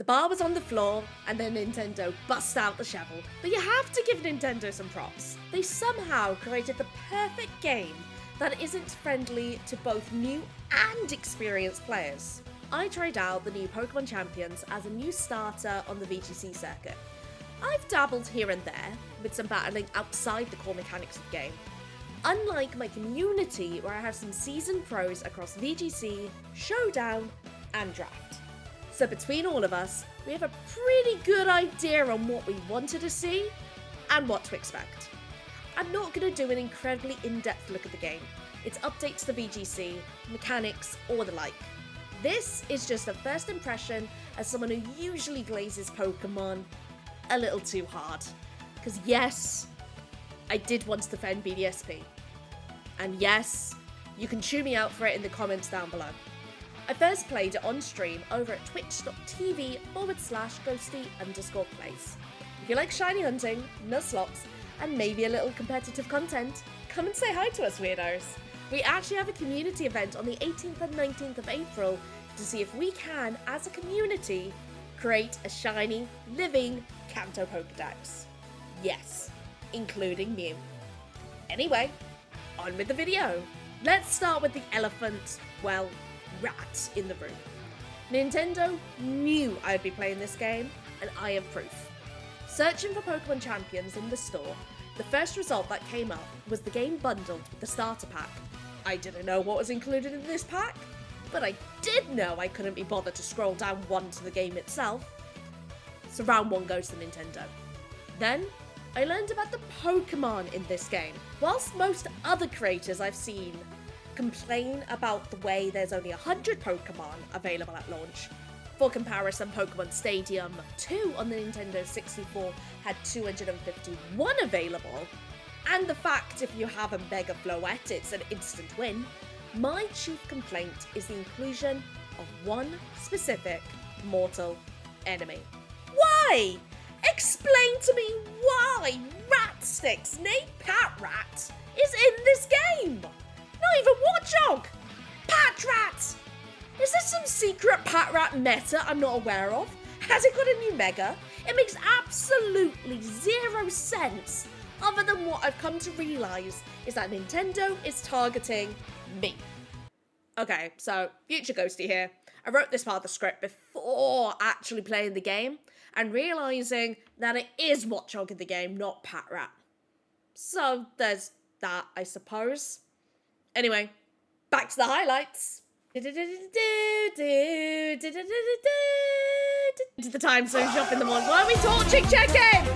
bar was on the floor, and then Nintendo bust out the shovel. But you have to give Nintendo some props. They somehow created the perfect game that isn't friendly to both new and experienced players. I tried out the new Pokemon Champions as a new starter on the VGC circuit. I've dabbled here and there, with some battling outside the core mechanics of the game. Unlike my community, where I have some seasoned pros across VGC, Showdown, and Draft. So between all of us, we have a pretty good idea on what we wanted to see, and what to expect. I'm not going to do an incredibly in-depth look at the game, its updates to VGC, mechanics, or the like. This is just a first impression as someone who usually glazes Pokemon a little too hard. Because yes, I did once defend BDSP. And yes, you can chew me out for it in the comments down below. I first played it on stream over at twitch.tv/ghosty_plays. If you like shiny hunting, nuzlockes, and maybe a little competitive content, come and say hi to us, weirdos. We actually have a community event on the 18th and 19th of April to see if we can, as a community, create a shiny, living Kanto Pokédex. Yes, including Mew. Anyway, on with the video. Let's start with the elephant, well, rat in the room. Nintendo knew I'd be playing this game, and I have proof. Searching for Pokemon Champions in the store, the first result that came up was the game bundled with the starter pack. I didn't know what was included in this pack, but I did know I couldn't be bothered to scroll down one to the game itself. So round one goes to Nintendo. Then, I learned about the Pokemon in this game. Whilst most other creators I've seen complain about the way there's only 100 Pokemon available at launch, for comparison, Pokemon Stadium 2 on the Nintendo 64 had 251 available, and the fact if you have a Mega Floette it's an instant win, my chief complaint is the inclusion of one specific mortal enemy. Why? Explain to me why Ratsticks, named Patrat, is in this game! Not even Watchog! Patrat! Is this some secret Patrat meta I'm not aware of? Has it got a new Mega? It makes absolutely zero sense, other than what I've come to realise is that Nintendo is targeting me. Okay, so, future Ghosty here. I wrote this part of the script before actually playing the game, and realising that it is Watchog in the game, not Patrat. So, there's that, I suppose. Anyway, back to the highlights. To the time zone shop in the morning. Why are we torching checking?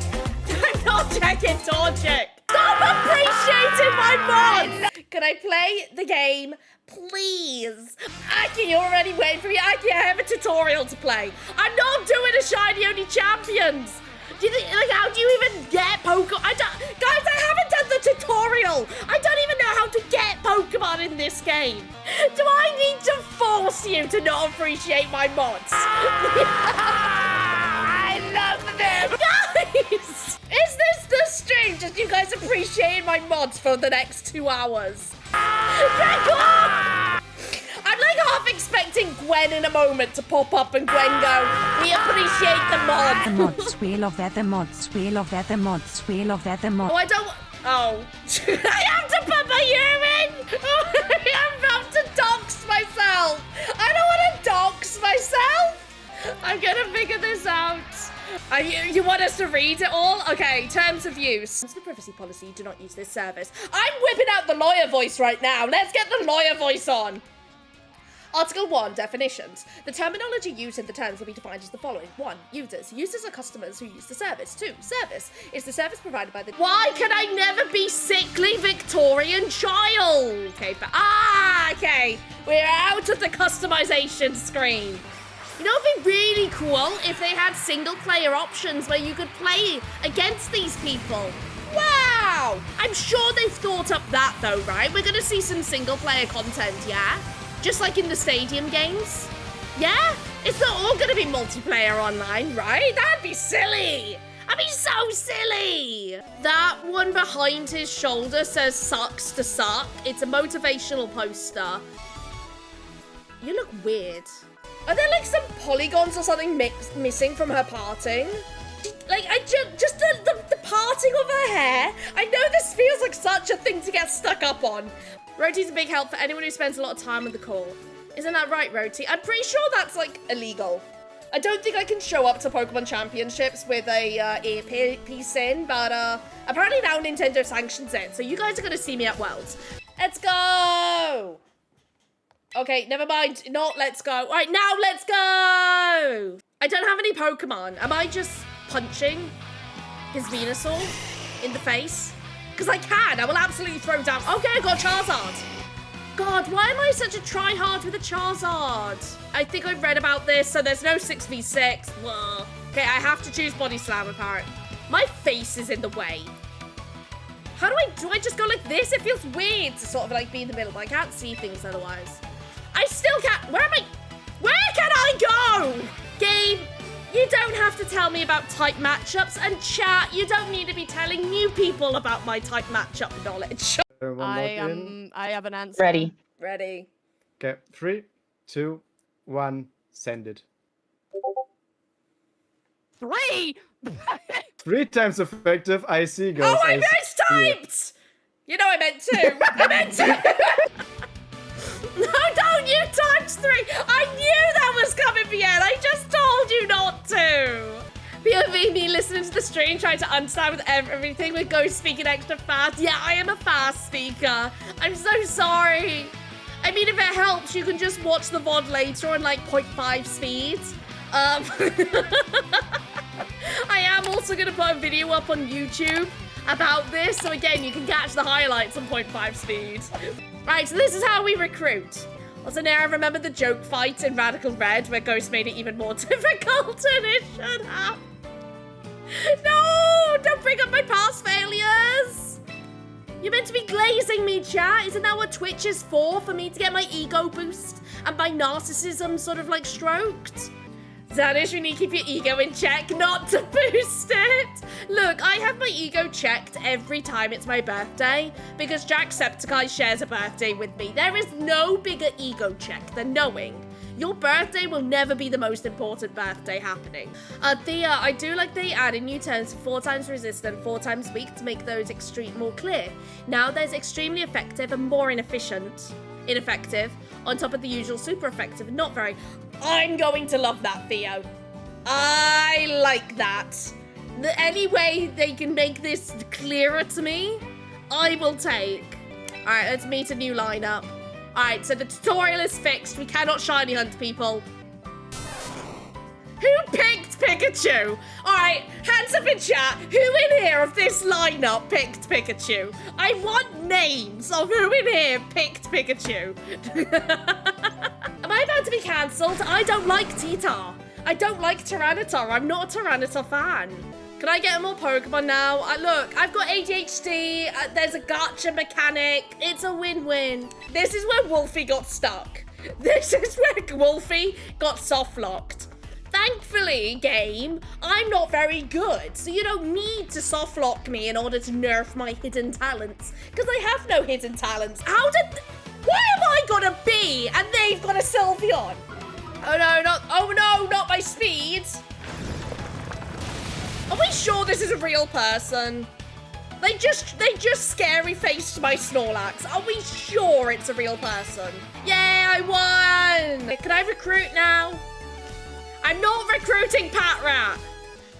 I'm not checking torching. Stop appreciating my mods! Can I play the game, please? Aki, you're already waiting for me. Aki, I have a tutorial to play. I'm not doing a shiny only champions. Do you think, like, how do you even get Pokemon? Guys, I haven't done the tutorial. I don't even know how to get Pokemon in this game. Do I need to force you to not appreciate my mods? I love them. Guys, is this the stream? Just you guys appreciating my mods for the next 2 hours? I'm like half expecting Gwen in a moment to pop up and Gwen go, we appreciate the mods. The mods, we love the mods, we love the mods, we love the mods. Oh, I don't. Oh. I have to put my urine. I'm about to dox myself. I don't want to dox myself. I'm going to figure this out. You want us to read it all? Okay, terms of use. It's the privacy policy, do not use this service. I'm whipping out the lawyer voice right now. Let's get the lawyer voice on. Article 1, definitions. The terminology used in the terms will be defined as the following. 1, users. Users are customers who use the service. 2, service. Is the service provided by the... Why can I never be sickly Victorian child? Okay, but... okay. We're out of the customization screen. You know, it'd be really cool if they had single-player options where you could play against these people. Wow! I'm sure they've thought up that, though, right? We're going to see some single-player content, yeah? Just like in the Stadium games. Yeah? It's not all going to be multiplayer online, right? That'd be silly. That'd be so silly. That one behind his shoulder says sucks to suck. It's a motivational poster. You look weird. Are there like some polygons or something missing from her parting? Like, just the parting of her hair. I know this feels like such a thing to get stuck up on. Roti's a big help for anyone who spends a lot of time on the call. Isn't that right, Roti? I'm pretty sure that's like illegal. I don't think I can show up to Pokemon Championships with a earpiece in, but apparently now Nintendo sanctions it, so you guys are gonna see me at Worlds. Let's go! Okay, never mind. Not let's go. All right, now let's go! I don't have any Pokemon. Am I just punching his Venusaur in the face? Because I can. I will absolutely throw down. Okay, I got Charizard. God, why am I such a tryhard with a Charizard? I think I've read about this, so there's no 6v6. Whoa. Okay, I have to choose Body Slam, apparently. My face is in the way. How do I just go like this? It feels weird to sort of like be in the middle, but I can't see things otherwise. I still can't. Where can I go? Game, you don't have to tell me about type matchups, and chat, you don't need to be telling new people about my type matchup knowledge. I have an answer. Ready. Okay, 3, 2, 1, send it. 3! 3 times effective, I see, girls. Oh, I mistyped! You know I meant 2. I meant 2! No, don't you times 3! I knew that was coming, Bien. I just told you not to. POV, me listening to the stream, trying to understand with everything with Ghost speaking extra fast. Yeah, I am a fast speaker. I'm so sorry. I mean, if it helps, you can just watch the VOD later on like 0.5 speed. I am also going to put a video up on YouTube about this. So again, you can catch the highlights on 0.5 speed. Right, so this is how we recruit. Also, now I remember the joke fight in Radical Red where Ghost made it even more difficult than it should have. No, don't bring up my past failures. You're meant to be glazing me, chat. Isn't that what Twitch is for me to get my ego boost and my narcissism sort of like stroked? Zanish, you need to keep your ego in check, not to boost it. Look, I have my ego checked every time it's my birthday because Jacksepticeye shares a birthday with me. There is no bigger ego check than knowing your birthday will never be the most important birthday happening. Thea, I do like they added new terms 4 times resistant, 4 times weak to make those extreme more clear. Now there's extremely effective and more ineffective, on top of the usual super effective, not very. I'm going to love that, Theo. I like that. Any way they can make this clearer to me, I will take. All right, let's meet a new lineup. All right, so the tutorial is fixed. We cannot shiny hunt people. Who picked Pikachu? All right, hands up in chat. Who in here of this lineup picked Pikachu? I want names of who in here picked Pikachu. Am I about to be cancelled? I don't like Titar. I don't like Tyranitar. I'm not a Tyranitar fan. Can I get more Pokemon now? Look, I've got ADHD. There's a Gacha mechanic. It's a win-win. This is where Wolfie got stuck. This is where Wolfie got soft-locked. Thankfully, game, I'm not very good, so you don't need to soft-lock me in order to nerf my hidden talents, because I have no hidden talents. Where am I gonna be? And they've got a Sylveon. Oh no, not my speed. Are we sure this is a real person? They just scary-faced my Snorlax. Are we sure it's a real person? Yeah, I won! Can I recruit now? I'm not recruiting Patrat.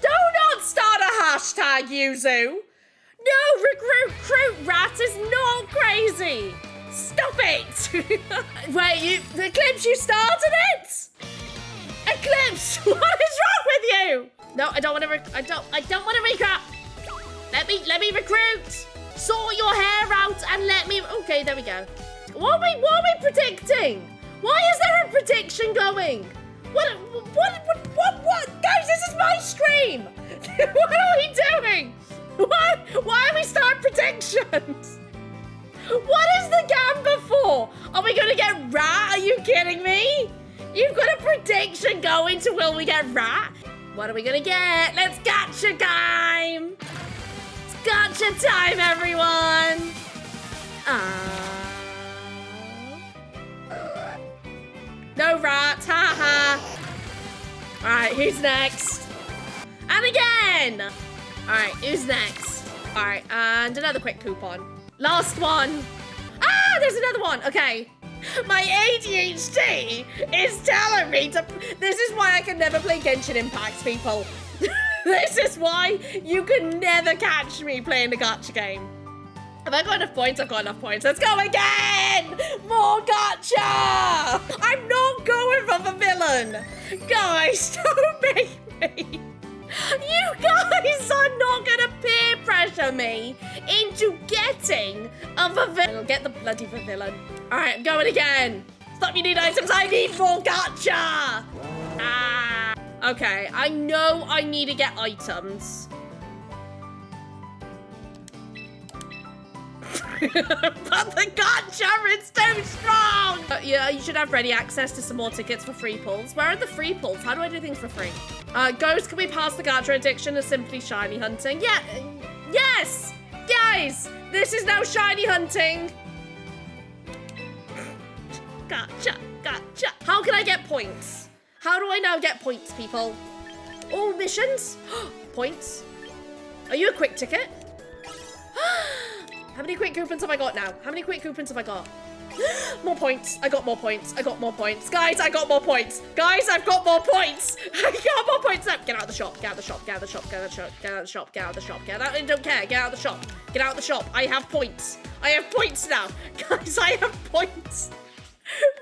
Do not start a hashtag, Yuzu. No, recruit rat is not crazy. Stop it. Wait, Eclipse, you started it? Eclipse, what is wrong with you? No, I don't want to. I don't want to recap. Let me recruit. Sort your hair out and let me. Okay, there we go. What are we predicting? Why is there a prediction going? What? Guys, this is my stream. What are we doing? Why are we starting predictions? What is the Gamba for? Are we gonna get rat? Are you kidding me? You've got a prediction going to will we get rat? What are we gonna get? Let's gacha time! It's gacha time, everyone! No rat, haha! All right, who's next? And again. All right, who's next? All right, and another quick coupon. Last one. Ah, there's another one. Okay. My ADHD is telling me to... This is why I can never play Genshin Impact, people. This is why you can never catch me playing a gacha game. Have I got enough points? I've got enough points. Let's go again! More gacha! I'm not going for the villain. Guys, don't make me. You guys are not gonna peer pressure me into getting a villain. I'll get the bloody villain. All right, I'm going again. Stop, you need items. I need more gacha. Ah. Okay, I know I need to get items. But the gacha is too strong! Yeah, you should have ready access to some more tickets for free pulls. Where are the free pulls? How do I do things for free? Ghost, can we pass the gacha addiction to simply shiny hunting? Yeah, yes! Guys, this is now shiny hunting. Gacha, gacha. How can I get points? How do I now get points, people? Oh, missions? Points. Are you a quick ticket? How many quick coupons have I got now? How many quick coupons have I got? More points. I got more points. I got more points. Guys, I got more points. Guys, I've got more points. I got more points. No, get out of the shop. Get out of the shop. Get out of the shop. Get out of the shop. Get out of the shop. Get out of the shop. Get out. I don't care. Get out of the shop. Get out of the shop. I have points. I have points now. Guys, I have points.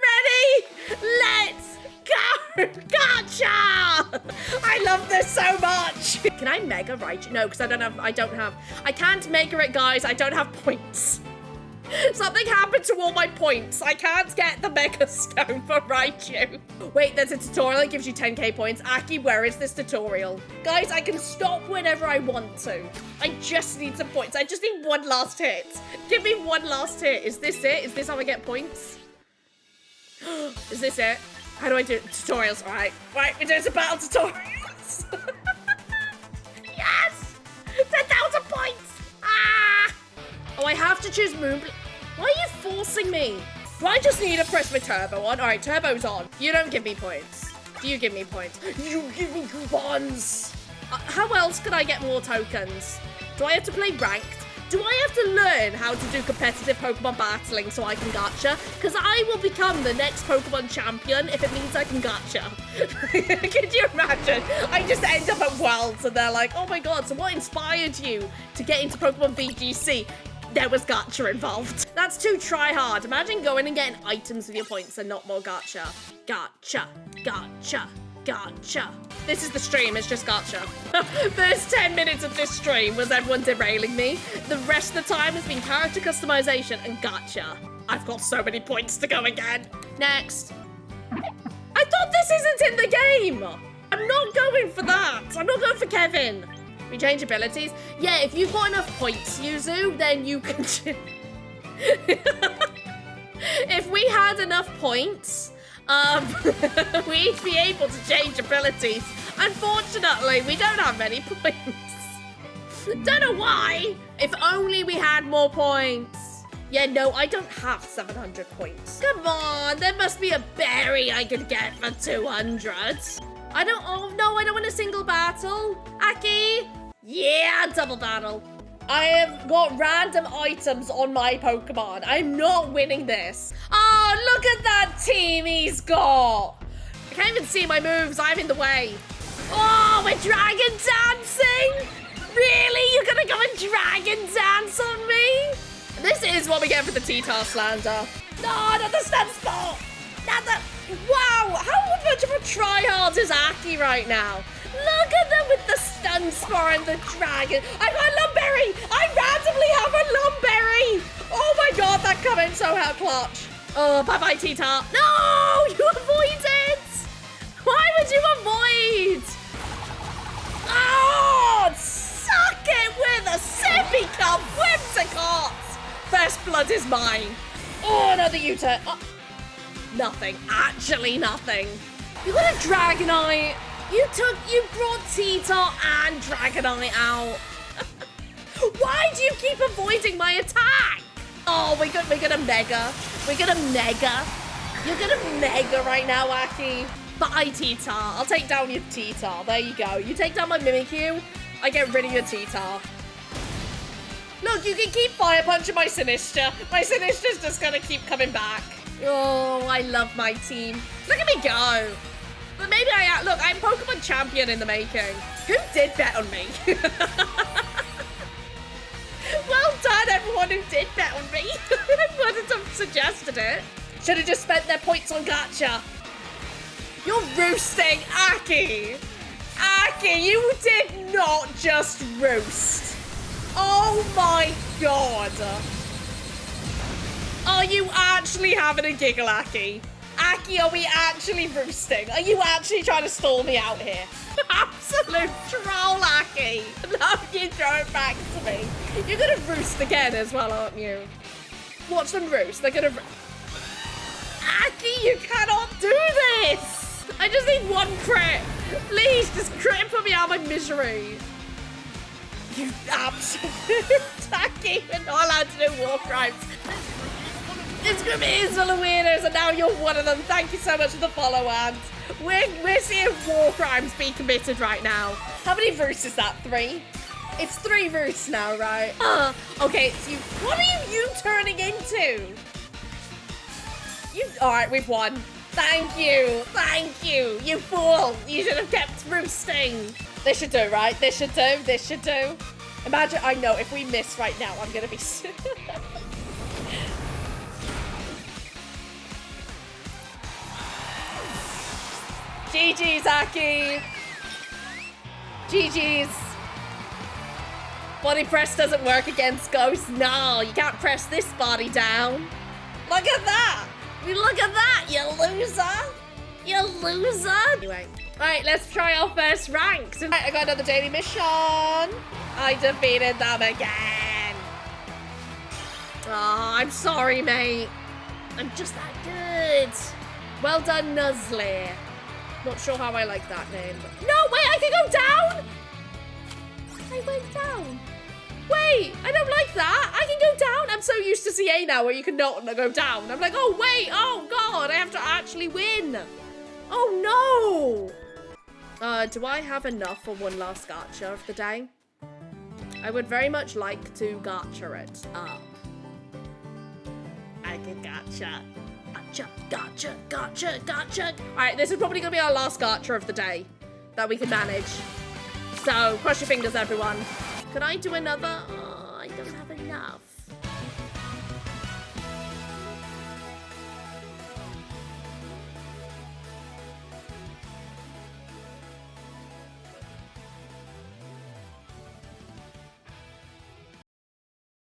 Ready? Let's go! Gacha! I love this so much. Can I mega Raichu? No, because I don't have. I can't mega it, guys. I don't have points. Something happened to all my points. I can't get the mega stone for Raichu. Wait, there's a tutorial that gives you 10k points. Aki, where is this tutorial? Guys, I can stop whenever I want to. I just need some points. I just need one last hit. Give me one last hit. Is this it? Is this how I get points? Is this it? How do I do it? Tutorials? All right. Right, we're doing some battle tutorials. Yes! 10,000 points! Ah! Oh, I have to choose Moon. Why are you forcing me? Do I just need to press my turbo on? All right, turbo's on. You don't give me points. Do you give me points? You give me coupons. How else can I get more tokens? Do I have to play ranked? Do I have to learn how to do competitive Pokemon battling so I can gacha? Because I will become the next Pokemon champion if it means I can gacha. Could you imagine? I just end up at Worlds and they're like, oh my god, so what inspired you to get into Pokemon VGC? There was gacha involved. That's too try hard. Imagine going and getting items with your points and not more gacha. Gacha, gacha, gacha. This is the stream, it's just gacha. First 10 minutes of this stream was everyone derailing me. The rest of the time has been character customization and gacha. I've got so many points to go again. Next. I thought this isn't in the game. I'm not going for that. I'm not going for Kevin. We change abilities. Yeah, if you've got enough points, Yuzu, then you can... If we had enough points... we'd be able to change abilities. Unfortunately, we don't have many points. Don't know why. If only we had more points. Yeah, no, I don't have 700 points. Come on, there must be a berry I could get for 200. I don't, oh no, I don't want a single battle. Aki. Yeah, double battle. I have got random items on my Pokemon. I'm not winning this. Oh, look at that team he's got. I can't even see my moves. I'm in the way. Oh, we're dragon dancing? Really? You're gonna go and dragon dance on me? This is what we get for the T-Tar slander. No, not the stun spot. Not the... Wow, how much of a tryhard is Aki right now? Look at them with the stun spore and the dragon. I got a Lumberry. I randomly have a Lumberry. Oh my god, that come in so hell clutch. Oh, bye-bye, T-Tar. No, you avoided. Why would you avoid? Oh, suck it with a sippy cup, Whimsicott. First blood is mine. Oh, another U-turn. Oh, nothing, actually nothing. You got a Dragonite. You brought T-Tar and Dragonite out. Why do you keep avoiding my attack? Oh, we're gonna mega. We're gonna mega. You're gonna mega right now, Aki. Bye, T-Tar. I'll take down your T-Tar. There you go. You take down my Mimikyu, I get rid of your T-Tar. Look, you can keep fire punching my Sinistcha. My Sinistra's just gonna keep coming back. Oh, I love my team. Look at me go. But maybe look, I'm Pokemon champion in the making. Who did bet on me? Well done, everyone who did bet on me. I wouldn't have suggested it. Should have just spent their points on Gacha. You're roosting, Aki. Aki, you did not just roost. Oh my god. Are you actually having a giggle, Aki? Aki, are we actually roosting? Are you actually trying to stall me out here? Absolute troll, Aki. Love you, throw it back to me. You're gonna roost again as well, aren't you? Watch them roost. They're gonna... Aki, you cannot do this. I just need one crit. Please, just crit and put me out of my misery. You absolute Aki. You're not allowed to do war crimes. This group is full of weirdos, and now you're one of them. Thank you so much for the follow, and we're seeing war crimes be committed right now. How many roosts is that? 3? It's 3 roosts now, right? Okay, it's you. What are you turning into? All right, we've won. Thank you. Thank you. You fool. You should have kept roosting. This should do, right? This should do. This should do. Imagine, I know, if we miss right now, I'm going to be... GG's, Aki. GG's. Body press doesn't work against ghosts. No, you can't press this body down. Look at that. Look at that, you loser. You loser. Anyway, all right, let's try our first rank. Right, I got another daily mission. I defeated them again. Oh, I'm sorry, mate. I'm just that good. Well done, Nuzley. Not sure how I like that name. But... No, wait, I can go down? I went down. Wait, I don't like that. I can go down. I'm so used to CA now where you can not go down. I'm like, oh, wait. Oh, God. I have to actually win. Oh, no. Do I have enough for one last gacha of the day? I would very much like to gacha it up. I can gacha. Gotcha. All right, this is probably gonna be our last gacha of the day that we can manage. So cross your fingers, everyone. Could I do another? Oh, I don't have enough.